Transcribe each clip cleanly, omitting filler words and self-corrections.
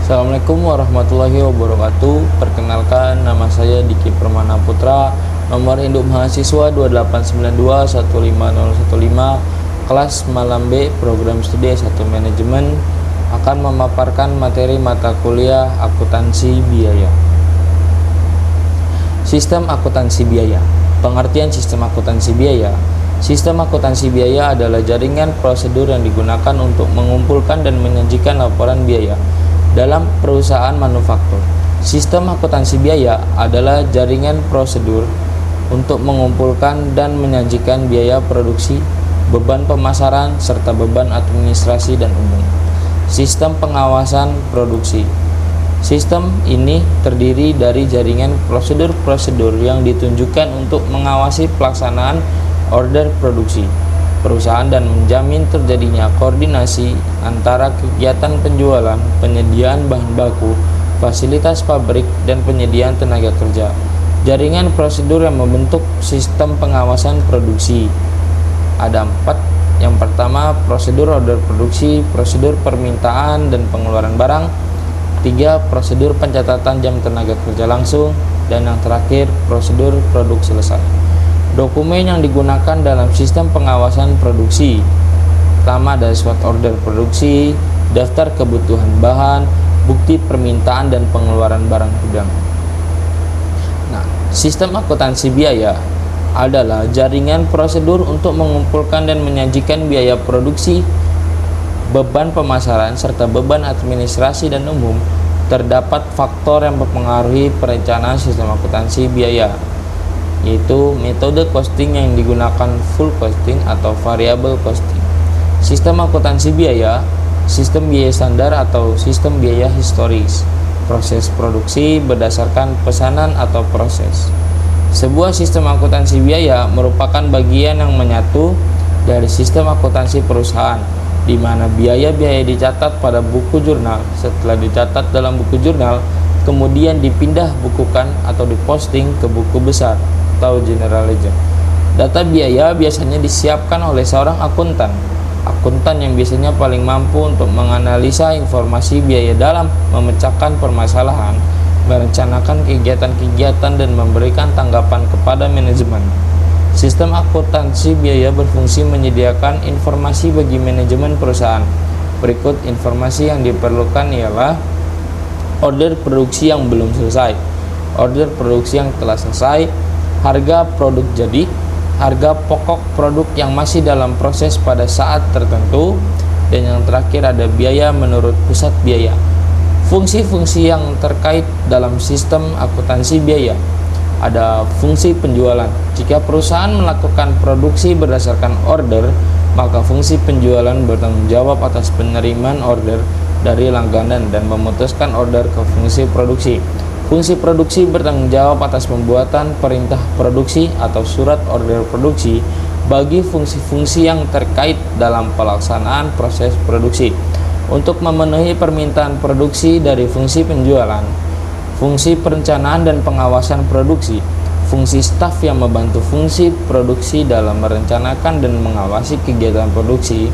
Assalamualaikum warahmatullahi wabarakatuh. Perkenalkan, nama saya Diki Permana Putra, nomor induk mahasiswa 289215015, kelas Malam B, program studi S1 Manajemen, akan memaparkan materi mata kuliah akuntansi biaya. Sistem akuntansi biaya. Pengertian sistem akuntansi biaya. Sistem akuntansi biaya adalah jaringan prosedur yang digunakan untuk mengumpulkan dan menyajikan laporan biaya dalam perusahaan manufaktur. Sistem akuntansi biaya adalah jaringan prosedur untuk mengumpulkan dan menyajikan biaya produksi, beban pemasaran, serta beban administrasi dan umum. Sistem pengawasan produksi. Sistem ini terdiri dari jaringan prosedur-prosedur yang ditunjukkan untuk mengawasi pelaksanaan order produksi perusahaan dan menjamin terjadinya koordinasi antara kegiatan penjualan, penyediaan bahan baku, fasilitas pabrik, dan penyediaan tenaga kerja. Jaringan prosedur yang membentuk sistem pengawasan produksi ada 4. Yang pertama, prosedur order produksi, prosedur permintaan dan pengeluaran barang. 3. Prosedur pencatatan jam tenaga kerja langsung. Dan yang terakhir, prosedur produk selesai. Dokumen yang digunakan dalam sistem pengawasan produksi pertama ada SWOT order produksi, daftar kebutuhan bahan, bukti permintaan dan pengeluaran barang gudang. Nah, sistem akuntansi biaya adalah jaringan prosedur untuk mengumpulkan dan menyajikan biaya produksi, beban pemasaran, serta beban administrasi dan umum. Terdapat faktor yang mempengaruhi perencanaan sistem akuntansi biaya, yaitu metode costing yang digunakan full costing atau variable costing, sistem akuntansi biaya, sistem biaya standar atau sistem biaya historis, proses produksi berdasarkan pesanan atau proses. Sebuah sistem akuntansi biaya merupakan bagian yang menyatu dari sistem akuntansi perusahaan, di mana biaya-biaya dicatat pada buku jurnal. Setelah dicatat dalam buku jurnal, kemudian dipindah bukukan atau diposting ke buku besar atau general ledger. Data biaya biasanya disiapkan oleh seorang akuntan yang biasanya paling mampu untuk menganalisa informasi biaya dalam memecahkan permasalahan, merencanakan kegiatan-kegiatan, dan memberikan tanggapan kepada manajemen. Sistem akuntansi biaya berfungsi menyediakan informasi bagi manajemen perusahaan. Berikut informasi yang diperlukan ialah order produksi yang belum selesai, order produksi yang telah selesai, harga produk jadi, harga pokok produk yang masih dalam proses pada saat tertentu, dan yang terakhir ada biaya menurut pusat biaya. Fungsi-fungsi yang terkait dalam sistem akuntansi biaya ada fungsi penjualan. Jika perusahaan melakukan produksi berdasarkan order, maka fungsi penjualan bertanggung jawab atas penerimaan order dari langganan dan memutuskan order ke fungsi produksi. Fungsi produksi bertanggung jawab atas pembuatan perintah produksi atau surat order produksi bagi fungsi-fungsi yang terkait dalam pelaksanaan proses produksi. Untuk memenuhi permintaan produksi dari fungsi penjualan, fungsi perencanaan dan pengawasan produksi, fungsi staf yang membantu fungsi produksi dalam merencanakan dan mengawasi kegiatan produksi,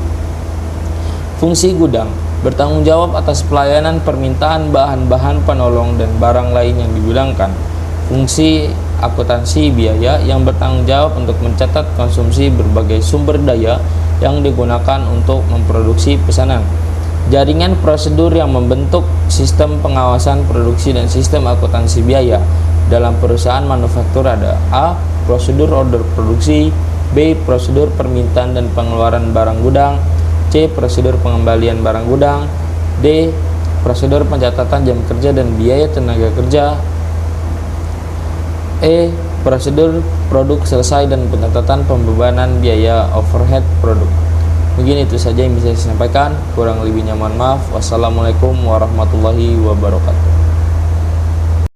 fungsi gudang bertanggung jawab atas pelayanan permintaan bahan-bahan penolong dan barang lain yang digudangkan. Fungsi akuntansi biaya yang bertanggung jawab untuk mencatat konsumsi berbagai sumber daya yang digunakan untuk memproduksi pesanan. Jaringan prosedur yang membentuk sistem pengawasan produksi dan sistem akuntansi biaya dalam perusahaan manufaktur ada A. Prosedur order produksi, B. Prosedur permintaan dan pengeluaran barang gudang, C. Prosedur pengembalian barang gudang, D. Prosedur pencatatan jam kerja dan biaya tenaga kerja, E. Prosedur produk selesai dan pencatatan pembebanan biaya overhead produk. Mungkin itu saja yang bisa saya sampaikan, kurang lebihnya mohon maaf. Wassalamualaikum warahmatullahi wabarakatuh.